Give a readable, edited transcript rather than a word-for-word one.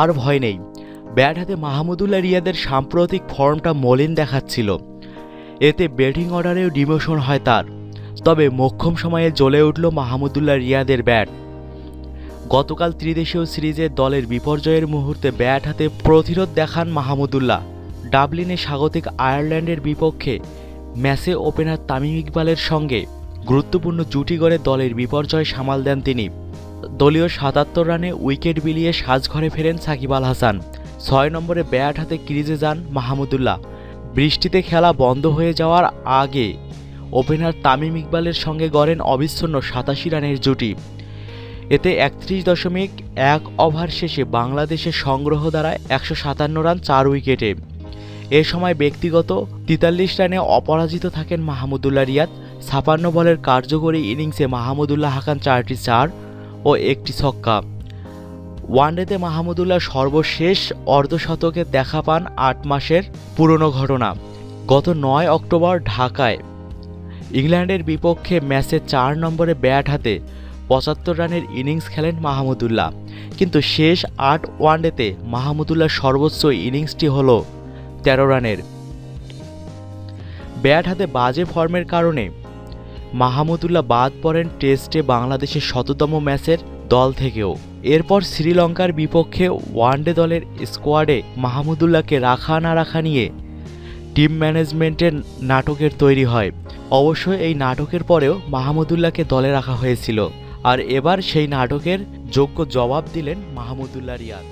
আর ভয় নেই। ব্যাট হাতে মাহমুদুল্লাহ রিয়াদের সাম্প্রতিক ফর্মটা মলিন দেখাচ্ছিল। এতে ব্যাটিং অর্ডারেও ডিমোশন হয় তার। তবে মোক্ষম সময়ে জ্বলে উঠল মাহমুদুল্লাহ রিয়াদের ব্যাট। গতকাল ত্রিদেশীয় সিরিজে দলের বিপর্যয়ের মুহূর্তে ব্যাট হাতে প্রতিরোধ দেখান মাহমুদুল্লাহ। ডাবলিনে স্বাগতিক আয়ারল্যান্ডের বিপক্ষে ম্যাচে ওপেনার তামিম ইকবালের সঙ্গে গুরুত্বপূর্ণ জুটি গড়ে দলের বিপর্যয় সামাল দেন তিনি। দলীয় ৭৭ রানে উইকেট বিলিয়ে সাজঘরে ফেরেন সাকিব আল হাসান। ৬ নম্বরে ব্যাট হাতে ক্রিজে যান মাহমুদুল্লাহ। বৃষ্টিতে খেলা বন্ধ হয়ে যাওয়ার আগে ওপেনার তামিম ইকবালের সঙ্গে গড়েন অবিচ্ছিন্ন ৮৭ রানের জুটি। এতে ৩১.১ ওভার শেষে বাংলাদেশের সংগ্রহ দাঁড়ায় ১৫৭ রান ৪ উইকেটে। এ সময় ব্যক্তিগত ৪৩ রানে অপরাজিত থাকেন মাহমুদুল্লাহ রিয়াদ। ৫৬ বলের কার্যকরী ইনিংসে মাহমুদুল্লাহ হাঁকান ৪টি চার ও ১টি ছক্কা। ওয়ানডেতে মাহমুদুল্লাহ সর্বশেষ অর্ধশতকে দেখা পান ৮ মাসের পুরনো ঘটনা। গত ৯ অক্টোবর ঢাকায় ইংল্যান্ডের বিপক্ষে ম্যাচে ৪ নম্বরে ব্যাট হাতে ৭৫ রানের ইনিংস খেলেন মাহমুদুল্লাহ। কিন্তু শেষ ৮ ওয়ানডেতে মাহমুদুল্লাহর সর্বোচ্চ ইনিংসটি হল ১৩ রানের। ব্যাট হাতে বাজে ফর্মের কারণে মাহমুদুল্লাহ বাদ পড়েন টেস্টে বাংলাদেশের ১০০তম ম্যাচের দল থেকেও। এরপর শ্রীলঙ্কার বিপক্ষে ওয়ানডে দলের স্কোয়াডে মাহমুদুল্লাহকে রাখা না রাখা নিয়ে টিম ম্যানেজমেন্টের নাটকের তৈরি হয়। অবশ্য এই নাটকের পরেও মাহমুদুল্লাহকে দলে রাখা হয়েছিল। আর এবার সেই নাটকের যোগ্য জবাব দিলেন মাহমুদুল্লাহ রিয়াদ।